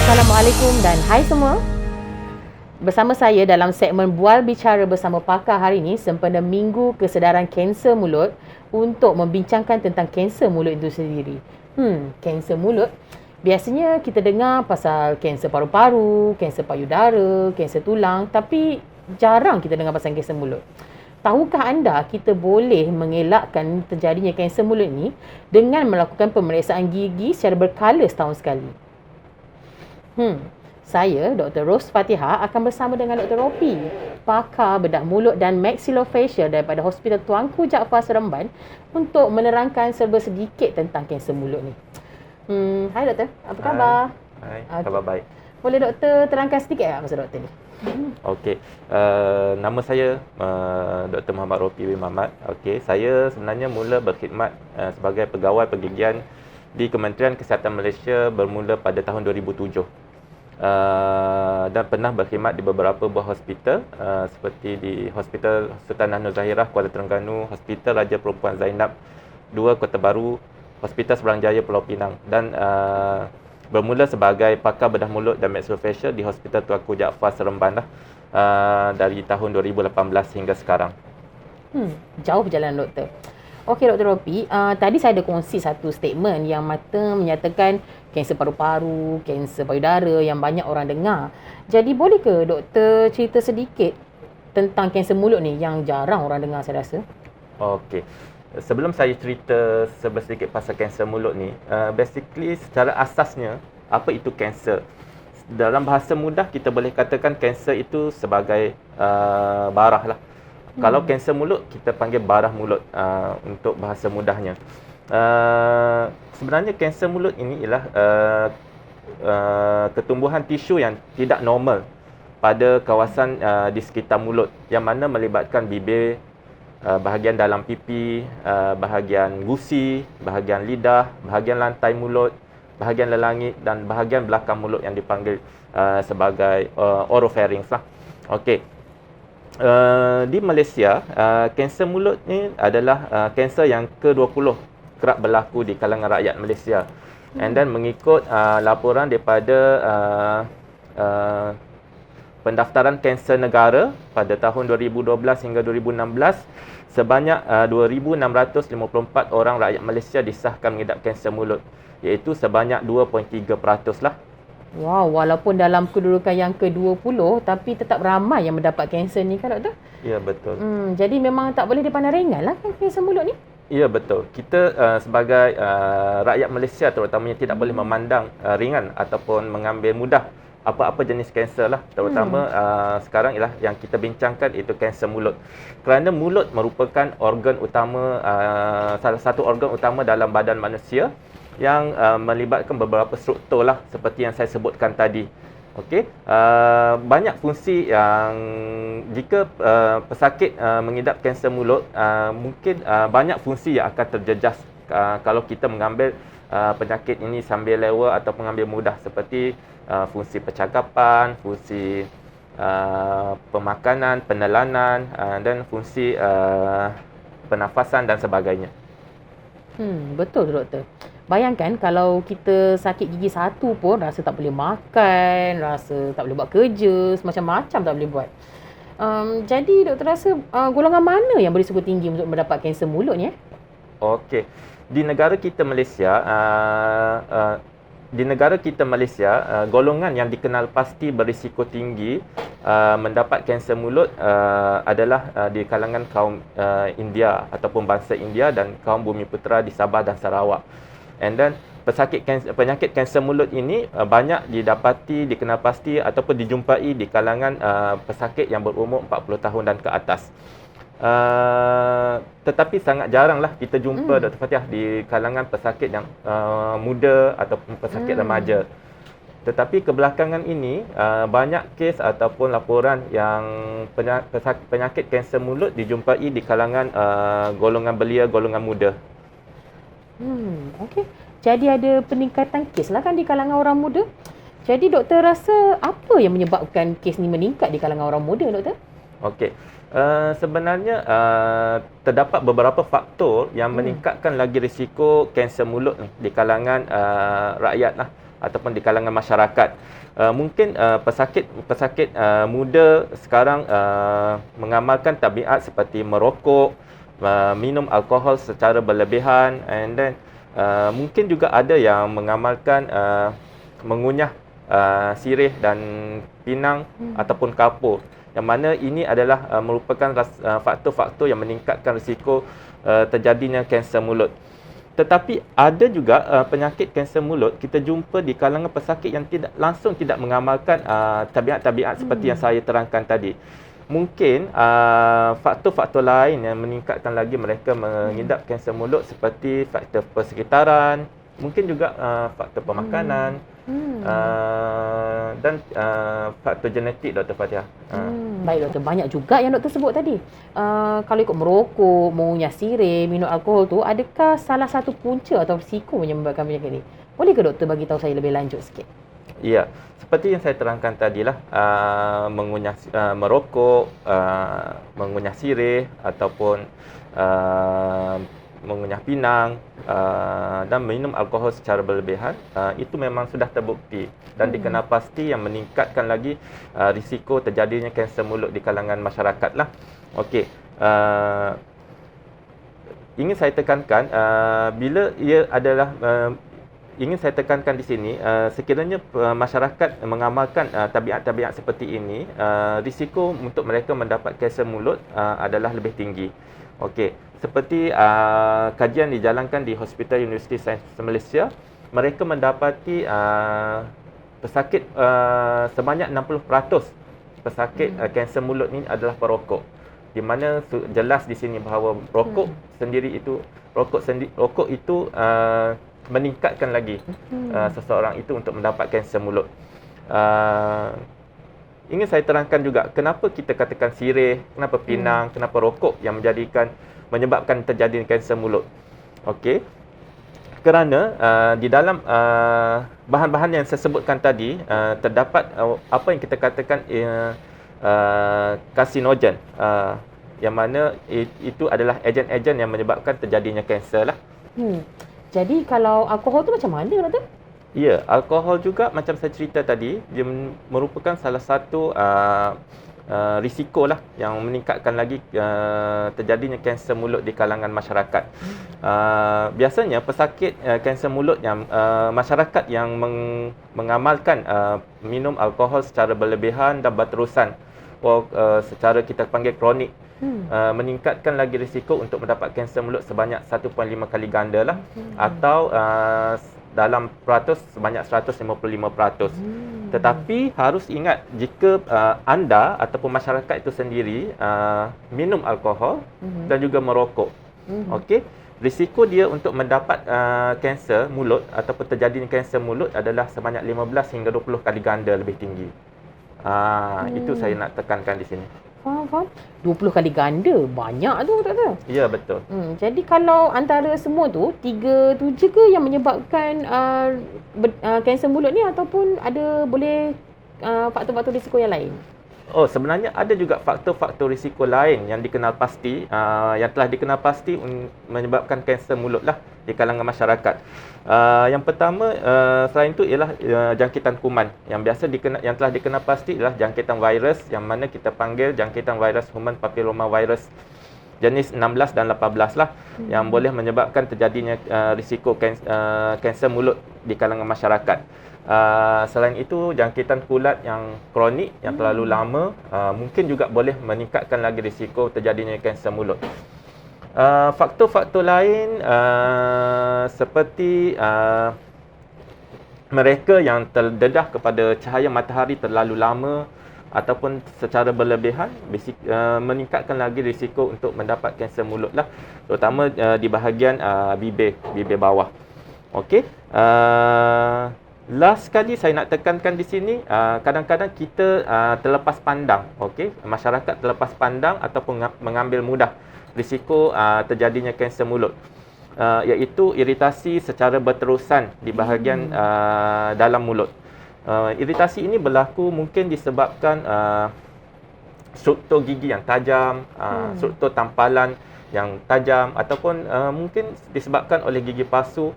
Assalamualaikum dan hai semua. Bersama saya dalam segmen Bual Bicara Bersama Pakar hari ini sempena Minggu Kesedaran Kanser Mulut untuk membincangkan tentang kanser mulut itu sendiri. Kanser mulut. Biasanya kita dengar pasal kanser paru-paru, kanser payudara, kanser tulang, tapi jarang kita dengar pasal kanser mulut. Tahukah anda kita boleh mengelakkan terjadinya kanser mulut ni dengan melakukan pemeriksaan gigi secara berkala setahun sekali? Saya, Dr. Ros Fatihah, akan bersama dengan Dr. Ropi, pakar bedah mulut dan maxillofacial daripada Hospital Tuanku Jaafar Seremban untuk menerangkan serba sedikit tentang kanser mulut ni. Hai doktor, apa khabar? Hai, khabar baik. Boleh doktor terangkan sedikit pasal doktor ni? Okey, nama saya Dr. Muhammad Ropi bin Muhammad. Okey, saya sebenarnya mula berkhidmat sebagai pegawai pergigian di Kementerian Kesihatan Malaysia bermula pada tahun 2007. Dan pernah berkhidmat di beberapa buah hospital seperti di Hospital Sultan Nur Zahirah Kuala Terengganu, Hospital Raja Perempuan Zainab 2 Kota Baru, Hospital Seberang Jaya Pulau Pinang, dan bermula sebagai pakar bedah mulut dan maxillofacial di Hospital Tuanku Jaafar Seremban dari tahun 2018 hingga sekarang. Jauh perjalanan doktor. Okey Dr. Ropi, tadi saya ada kongsi satu statement yang menyatakan kanser paru-paru, kanser payudara yang banyak orang dengar. Jadi boleh ke doktor cerita sedikit tentang kanser mulut ni yang jarang orang dengar saya rasa? Okey. Sebelum saya cerita sedikit pasal kanser mulut ni, basically secara asasnya apa itu kanser? Dalam bahasa mudah kita boleh katakan kanser itu sebagai barah lah. Kalau kanser mulut kita panggil barah mulut untuk bahasa mudahnya. Sebenarnya kanser mulut ini ialah ketumbuhan tisu yang tidak normal pada kawasan di sekitar mulut yang mana melibatkan bibir, bahagian dalam pipi, bahagian gusi, bahagian lidah, bahagian lantai mulut, bahagian lelangit dan bahagian belakang mulut yang dipanggil sebagai oropharynx lah. Okey. Di Malaysia, kanser mulut ni adalah kanser yang ke-20 kerap berlaku di kalangan rakyat Malaysia. And then mengikut laporan daripada pendaftaran kanser negara pada tahun 2012 hingga 2016, sebanyak 2,654 orang rakyat Malaysia disahkan mengidap kanser mulut, iaitu sebanyak 2.3% lah. Wow, walaupun dalam kedudukan yang ke-20 tapi tetap ramai yang mendapat kanser ni kan doktor? Ya, betul. Jadi memang tak boleh dipandang ringan lah kan kanser mulut ni? Ya, betul. Kita sebagai rakyat Malaysia terutamanya tidak boleh memandang ringan ataupun mengambil mudah apa-apa jenis kanser lah. Terutama sekarang ialah yang kita bincangkan itu kanser mulut. Kerana mulut merupakan organ utama, salah satu organ utama dalam badan manusia yang melibatkan beberapa struktur lah seperti yang saya sebutkan tadi. Okey, banyak fungsi yang jika pesakit mengidap kanser mulut, mungkin banyak fungsi yang akan terjejas kalau kita mengambil penyakit ini sambil lewa atau mengambil mudah, seperti fungsi percakapan, fungsi pemakanan, penelanan, dan fungsi pernafasan dan sebagainya. Betul doktor. Bayangkan kalau kita sakit gigi satu pun rasa tak boleh makan, rasa tak boleh buat kerja, macam-macam tak boleh buat. Jadi doktor rasa golongan mana yang berisiko tinggi untuk mendapat kanser mulut ni? Okey. Di negara kita Malaysia, golongan yang dikenal pasti berisiko tinggi mendapat kanser mulut adalah di kalangan kaum India ataupun bangsa India dan kaum Bumiputera di Sabah dan Sarawak. And then penyakit kanser mulut ini banyak dikenal pasti ataupun dijumpai di kalangan pesakit yang berumur 40 tahun dan ke atas. Tetapi sangat jaranglah kita jumpa Dr. Fatihah di kalangan pesakit yang muda ataupun pesakit remaja. Tetapi kebelakangan ini banyak kes ataupun laporan yang penyakit kanser mulut dijumpai di kalangan golongan belia, golongan muda. Okey. Jadi ada peningkatan kes lah kan di kalangan orang muda. Jadi doktor rasa apa yang menyebabkan kes ni meningkat di kalangan orang muda doktor? Okey. Sebenarnya terdapat beberapa faktor yang meningkatkan lagi risiko kanser mulut ni di kalangan rakyat lah. ataupun di kalangan masyarakat. Mungkin pesakit muda sekarang mengamalkan tabiat seperti merokok, minum alkohol secara berlebihan, and then mungkin juga ada yang mengamalkan mengunyah sirih dan pinang ataupun kapur, yang mana ini adalah merupakan faktor-faktor yang meningkatkan risiko terjadinya kanser mulut. Tetapi ada juga penyakit kanser mulut kita jumpa di kalangan pesakit yang tidak mengamalkan tabiat-tabiat seperti yang saya terangkan tadi. Mungkin faktor-faktor lain yang meningkatkan lagi mereka mengidap kanser mulut seperti faktor persekitaran, mungkin juga faktor pemakanan, dan faktor genetik, Dr. Fatiha. Baik doktor, banyak juga yang doktor sebut tadi. Kalau ikut merokok, mengunyah sirih, minum alkohol tu, adakah salah satu punca atau risiko menyebabkan penyakit ini? Boleh ke doktor bagi tahu saya lebih lanjut sikit? Ya, seperti yang saya terangkan tadilah, merokok, mengunyah sirih ataupun mengunyah pinang dan minum alkohol secara berlebihan, itu memang sudah terbukti dan dikenal pasti yang meningkatkan lagi risiko terjadinya kanser mulut di kalangan masyarakat lah. Okey, ingin saya tekankan bila ia adalah ingin saya tekankan di sini, sekiranya masyarakat mengamalkan tabiat-tabiat seperti ini, risiko untuk mereka mendapat kanser mulut adalah lebih tinggi. Okey, seperti kajian dijalankan di Hospital University Sains Malaysia, mereka mendapati pesakit sebanyak 60% pesakit kanser mulut ni adalah perokok. Di mana jelas di sini bahawa rokok itu meningkatkan lagi seseorang itu untuk mendapat kanser mulut. Ingin saya terangkan juga kenapa kita katakan sirih, kenapa pinang, kenapa rokok yang menyebabkan terjadi kanser mulut. Okey. Kerana di dalam bahan-bahan yang saya sebutkan tadi terdapat apa yang kita katakan karsinogen, yang mana itu adalah ejen-ejen yang menyebabkan terjadinya kanser lah. Jadi kalau alkohol tu macam mana doktor? Ya, alkohol juga macam saya cerita tadi, dia merupakan salah satu risiko lah yang meningkatkan lagi terjadinya kanser mulut di kalangan masyarakat. Biasanya pesakit kanser mulut yang masyarakat yang mengamalkan minum alkohol secara berlebihan dan berterusan, secara kita panggil kronik, meningkatkan lagi risiko untuk mendapat kanser mulut sebanyak 1.5 kali ganda lah, atau dalam peratus sebanyak 155%. Tetapi harus ingat, jika anda ataupun masyarakat itu sendiri minum alkohol dan juga merokok, okey, risiko dia untuk mendapat kanser mulut ataupun terjadinya kanser mulut adalah sebanyak 15 hingga 20 kali ganda lebih tinggi. Itu saya nak tekankan di sini. Faham. 20 kali ganda. Banyak tu doktor. Ya, betul. Jadi kalau antara semua tu, 3 tu je ke yang menyebabkan kanser mulut ni, ataupun ada boleh faktor-faktor risiko yang lain? Sebenarnya ada juga faktor-faktor risiko lain yang dikenal pasti, yang telah dikenal pasti menyebabkan kanser mulut lah di kalangan masyarakat. Yang pertama, selain itu ialah jangkitan kuman. Yang telah dikenal pasti ialah jangkitan virus, yang mana kita panggil jangkitan virus human papilloma virus jenis 16 dan 18 lah, yang boleh menyebabkan terjadinya risiko kanser mulut di kalangan masyarakat. Selain itu, jangkitan kulat yang kronik yang terlalu lama mungkin juga boleh meningkatkan lagi risiko terjadinya kanser mulut. Faktor-faktor lain seperti mereka yang terdedah kepada cahaya matahari terlalu lama ataupun secara berlebihan meningkatkan lagi risiko untuk mendapat kanser mulut lah, terutama di bahagian bibir bawah. Okey. Last sekali saya nak tekankan di sini, kadang-kadang kita terlepas pandang, okey, masyarakat terlepas pandang ataupun mengambil mudah risiko terjadinya kanser mulut, iaitu iritasi secara berterusan di bahagian dalam mulut. Iritasi ini berlaku mungkin disebabkan struktur gigi yang tajam, struktur tampalan yang tajam, ataupun mungkin disebabkan oleh gigi palsu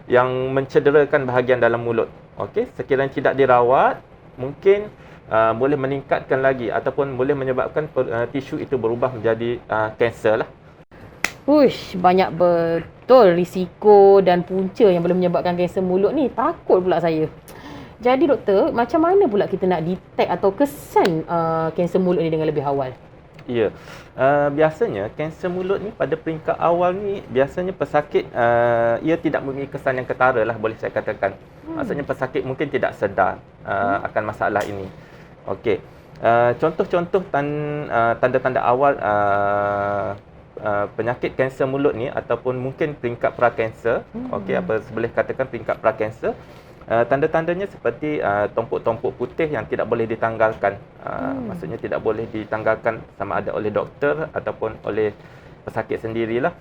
yang mencederakan bahagian dalam mulut. Okey, sekiranya tidak dirawat, mungkin boleh meningkatkan lagi ataupun boleh menyebabkan tisu itu berubah menjadi kanser lah. Uish, banyak betul risiko dan punca yang boleh menyebabkan kanser mulut ni. Takut pula saya. Jadi doktor, macam mana pula kita nak detect atau kesan kanser mulut ni dengan lebih awal? Ya, biasanya kanser mulut ni pada peringkat awal ni biasanya pesakit ia tidak mempunyai kesan yang ketara lah, boleh saya katakan. Maksudnya pesakit mungkin tidak sedar akan masalah ini. Okey, contoh-contoh tanda-tanda awal penyakit kanser mulut ni ataupun mungkin peringkat prakanser. Okey, apa boleh katakan peringkat prakanser. Tanda-tandanya seperti tompok-tompok putih yang tidak boleh ditanggalkan. Maksudnya tidak boleh ditanggalkan sama ada oleh doktor ataupun oleh pesakit sendirilah.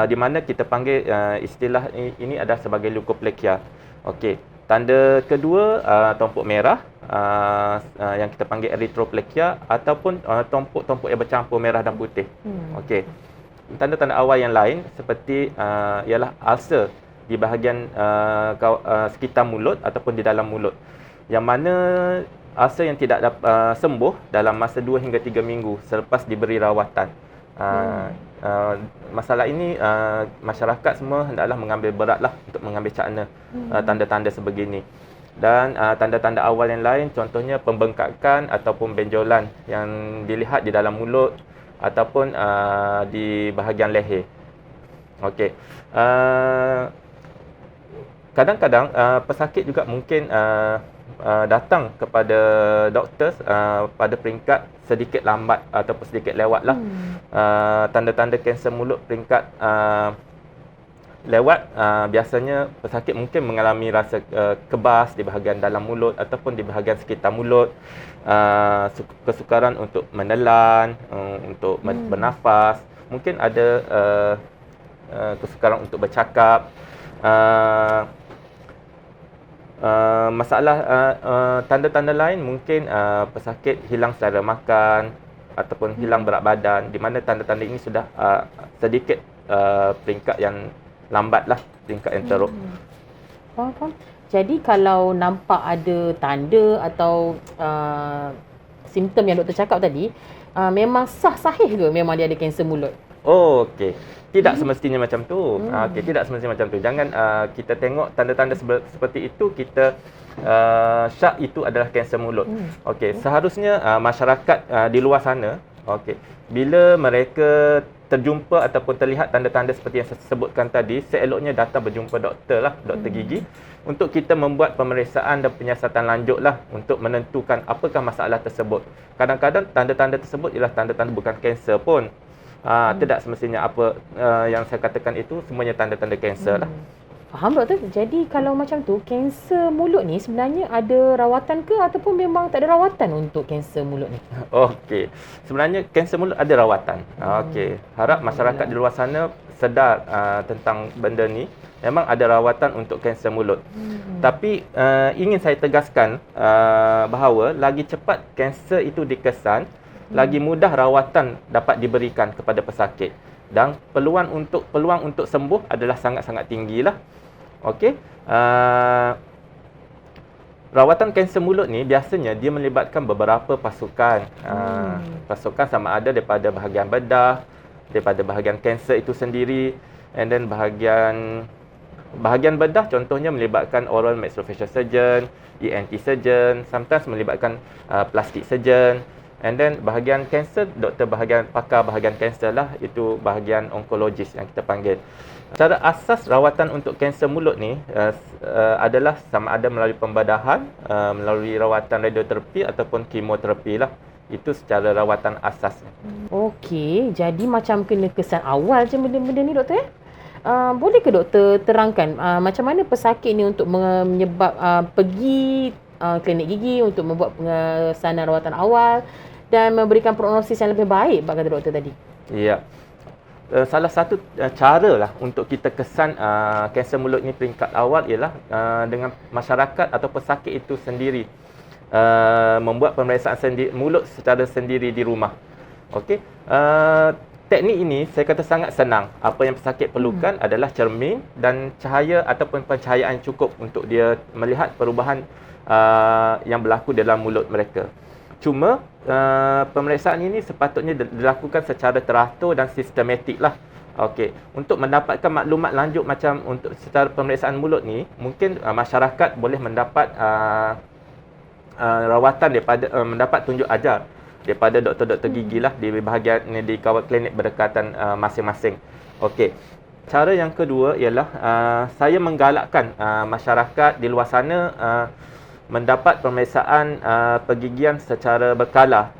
Di mana kita panggil istilah ini adalah sebagai leukoplekia. Okey. Tanda kedua, tompok merah yang kita panggil erythroplekia ataupun tompok-tompok yang bercampur merah dan putih. Okey. Tanda-tanda awal yang lain seperti ialah ulcer di bahagian sekitar mulut ataupun di dalam mulut, yang mana ulcer yang tidak sembuh dalam masa 2 hingga 3 minggu selepas diberi rawatan. Masalah ini masyarakat semua hendaklah mengambil beratlah untuk mengambil cakna tanda-tanda sebegini. Dan tanda-tanda awal yang lain contohnya pembengkakan ataupun benjolan yang dilihat di dalam mulut ataupun di bahagian leher. Okey. Kadang-kadang pesakit juga mungkin datang kepada doktor pada peringkat sedikit lambat ataupun sedikit lewatlah. Tanda-tanda kanser mulut peringkat lewat, biasanya pesakit mungkin mengalami rasa kebas di bahagian dalam mulut ataupun di bahagian sekitar mulut, kesukaran untuk menelan, untuk bernafas, mungkin ada kesukaran untuk bercakap. Masalah tanda-tanda lain mungkin pesakit hilang selera makan ataupun hilang berat badan, di mana tanda-tanda ini sudah sedikit peringkat yang lambatlah, peringkat yang teruk. Faham. Jadi kalau nampak ada tanda atau simptom yang doktor cakap tadi, memang sahih ke memang dia ada kanser mulut? Oh, okey. Tidak semestinya macam tu. Okey, tidak semestinya macam tu. Jangan kita tengok tanda-tanda seperti itu kita syak itu adalah kanser mulut. Okey, seharusnya masyarakat di luar sana, okey, bila mereka terjumpa ataupun terlihat tanda-tanda seperti yang saya sebutkan tadi, seeloknya datang berjumpa doktor lah, doktor gigi, untuk kita membuat pemeriksaan dan penyiasatan lanjut lah untuk menentukan apakah masalah tersebut. Kadang-kadang tanda-tanda tersebut ialah tanda-tanda bukan kanser pun. Tidak semestinya apa yang saya katakan itu semuanya tanda-tanda kanser lah. Faham doktor. Jadi kalau macam tu, kanser mulut ni sebenarnya ada rawatan ke ataupun memang tak ada rawatan untuk kanser mulut ni? Okey. Sebenarnya kanser mulut ada rawatan. Okey. Harap masyarakat di luar sana sedar tentang benda ni. Memang ada rawatan untuk kanser mulut. Tapi ingin saya tegaskan bahawa lagi cepat kanser itu dikesan, lagi mudah rawatan dapat diberikan kepada pesakit dan peluang untuk sembuh adalah sangat-sangat tinggilah. Okey. Rawatan kanser mulut ni biasanya dia melibatkan beberapa pasukan. Pasukan sama ada daripada bahagian bedah, daripada bahagian kanser itu sendiri, and then bahagian bedah contohnya melibatkan oral maxillofacial surgeon, ENT surgeon, sometimes melibatkan plastic surgeon. And then bahagian kanser, pakar bahagian kanser lah, itu bahagian onkologis yang kita panggil. Cara asas rawatan untuk kanser mulut ni adalah sama ada melalui pembedahan, melalui rawatan radioterapi ataupun kemoterapi lah. Itu secara rawatan asasnya. Okey, jadi macam kena kesan awal je benda-benda ni doktor. Boleh ke doktor terangkan macam mana pesakit ni untuk pergi klinik gigi untuk membuat pengesanan rawatan awal dan memberikan prognosis yang lebih baik, kata doktor tadi? Ya. Salah satu cara lah untuk kita kesan kanser mulut ni peringkat awal ialah dengan masyarakat atau pesakit itu sendiri membuat pemeriksaan mulut secara sendiri di rumah. Okey. teknik ini saya kata sangat senang. Apa yang pesakit perlukan adalah cermin dan cahaya ataupun pencahayaan cukup untuk dia melihat perubahan yang berlaku dalam mulut mereka. Cuma pemeriksaan ini sepatutnya dilakukan secara teratur dan sistematik lah. Okey, untuk mendapatkan maklumat lanjut macam untuk secara pemeriksaan mulut ni, mungkin masyarakat boleh mendapat rawatan daripada mendapat tunjuk ajar daripada doktor-doktor gigi lah di bahagian di kawal klinik berdekatan masing-masing. Okey. Cara yang kedua ialah saya menggalakkan masyarakat di luar sana mendapat pemeriksaan pergigian secara berkala.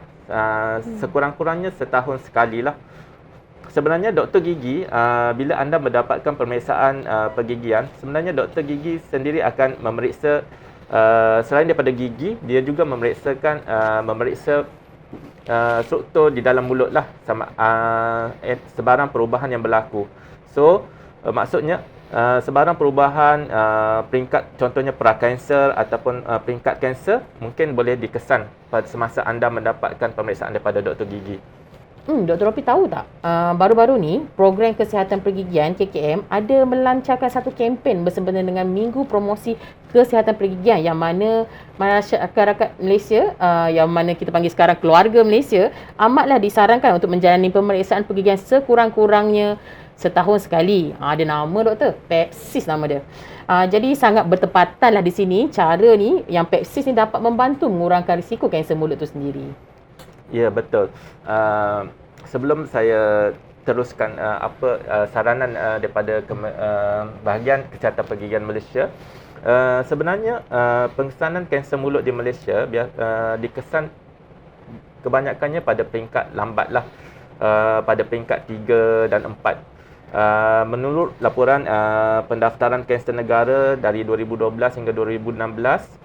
Sekurang-kurangnya setahun sekali lah. Sebenarnya doktor gigi bila anda mendapatkan pemeriksaan pergigian, sebenarnya doktor gigi sendiri akan memeriksa selain daripada gigi, dia juga memeriksa struktur di dalam mulut lah sama sebarang perubahan yang berlaku. So maksudnya sebarang perubahan peringkat, contohnya prakanser ataupun peringkat kanser mungkin boleh dikesan pada semasa anda mendapatkan pemeriksaan daripada doktor gigi. Dr. Ropi tahu tak, baru-baru ni program kesihatan pergigian KKM ada melancarkan satu kempen bersempena dengan Minggu Promosi Kesihatan Pergigian yang mana masyarakat Malaysia, yang mana kita panggil sekarang keluarga Malaysia, amatlah disarankan untuk menjalani pemeriksaan pergigian sekurang-kurangnya setahun sekali. Ada nama doktor, Pepsis nama dia. Jadi sangat bertepatanlah di sini cara ni yang Pepsis ni dapat membantu mengurangkan risiko kanser mulut tu sendiri. Ya, betul. Sebelum saya teruskan saranan daripada bahagian kesihatan pergigian Malaysia, sebenarnya pengesanan kanser mulut di Malaysia dikesan kebanyakannya pada peringkat lambat lah, pada peringkat 3 dan 4. Menurut laporan pendaftaran kanser negara dari 2012 hingga 2016,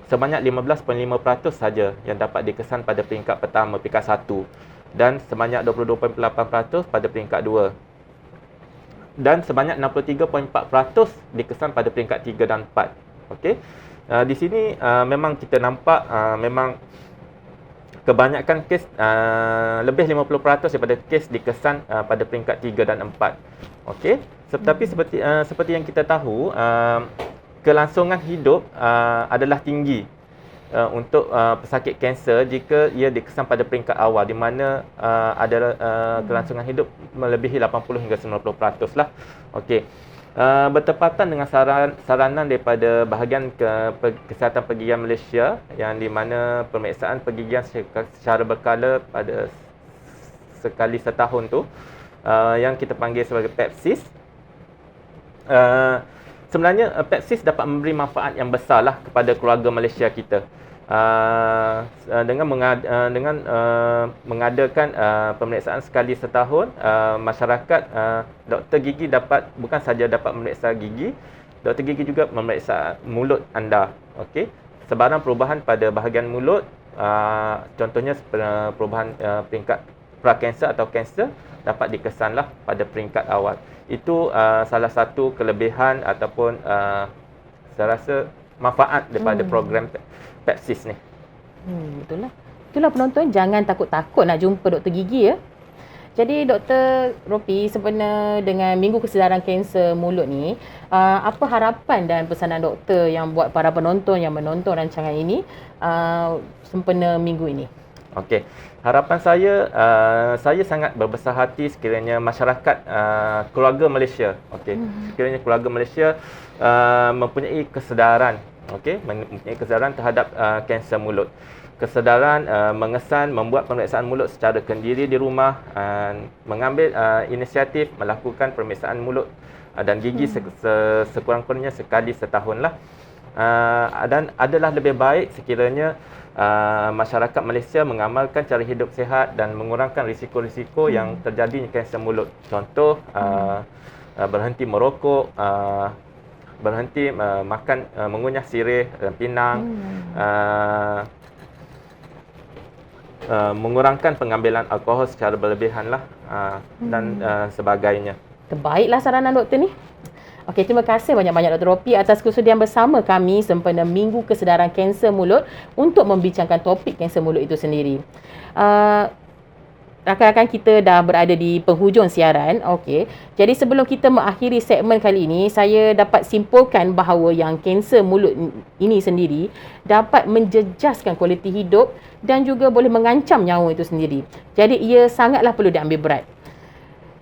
sebanyak 15.5% saja yang dapat dikesan pada peringkat pertama, peringkat 1, dan sebanyak 22.8% pada peringkat 2. Dan sebanyak 63.4% dikesan pada peringkat 3 dan 4. Okey. Di sini memang kita nampak memang kebanyakan kes lebih 50% daripada kes dikesan pada peringkat 3 dan 4. Okey. Tetapi seperti yang kita tahu, kelangsungan hidup adalah tinggi untuk pesakit kanser jika ia dikesan pada peringkat awal, di mana ada kelangsungan hidup melebihi 80 hingga 90% lah. Okey. Bertepatan dengan saranan daripada bahagian kesihatan pergigian Malaysia, yang di mana pemeriksaan pergigian secara berkala pada sekali setahun tu, yang kita panggil sebagai Pepsis. Sebenarnya Pepsis dapat memberi manfaat yang besarlah kepada keluarga Malaysia kita. Dengan mengadakan pemeriksaan sekali setahun, masyarakat doktor gigi bukan saja dapat memeriksa gigi, doktor gigi juga memeriksa mulut anda. Okey. Sebarang perubahan pada bahagian mulut, contohnya perubahan peringkat prakanser atau kanser, dapat dikesanlah pada peringkat awal. Itu salah satu kelebihan ataupun saya rasa manfaat daripada program Pepsis ni. Betul lah. Itulah penonton, jangan takut-takut nak jumpa doktor gigi ya. Jadi Dr. Ropi, sempena dengan Minggu Kesedaran Kanser Mulut ni, apa harapan dan pesanan doktor yang buat para penonton yang menonton rancangan ini sempena minggu ini? Okey. Harapan saya sangat berbesar hati sekiranya masyarakat keluarga Malaysia, okey, sekiranya keluarga Malaysia mempunyai kesedaran, okey, mempunyai kesedaran terhadap kanser mulut. Kesedaran mengesan membuat pemeriksaan mulut secara kendiri di rumah, mengambil inisiatif melakukan pemeriksaan mulut dan gigi sekurang-kurangnya sekali setahun lah. Dan adalah lebih baik sekiranya masyarakat Malaysia mengamalkan cara hidup sihat dan mengurangkan risiko-risiko yang terjadi kanser mulut. Contoh, berhenti merokok, berhenti makan, mengunyah sirih dan pinang, mengurangkan pengambilan alkohol secara berlebihan lah, dan sebagainya. Terbaiklah saranan doktor ni. Okey, terima kasih banyak-banyak Dr. Ropi atas kesudian bersama kami sempena Minggu Kesedaran Kanser Mulut untuk membincangkan topik kanser mulut itu sendiri. rakan-rakan kita dah berada di penghujung siaran. Okey. Jadi sebelum kita mengakhiri segmen kali ini, saya dapat simpulkan bahawa yang kanser mulut ini sendiri dapat menjejaskan kualiti hidup dan juga boleh mengancam nyawa itu sendiri. Jadi ia sangatlah perlu diambil berat.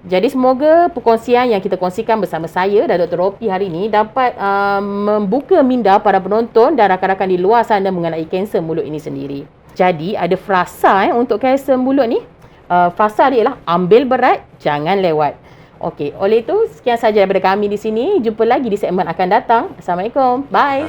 Jadi semoga perkongsian yang kita kongsikan bersama saya dan Dr. Ropi hari ini dapat membuka minda para penonton dan rakan-rakan di luar sana mengenai kanser mulut ini sendiri. Jadi ada frasa untuk kanser mulut ni. Frasa dia ialah ambil berat, jangan lewat. Okey, oleh itu sekian sahaja daripada kami di sini. Jumpa lagi di segmen akan datang. Assalamualaikum. Bye.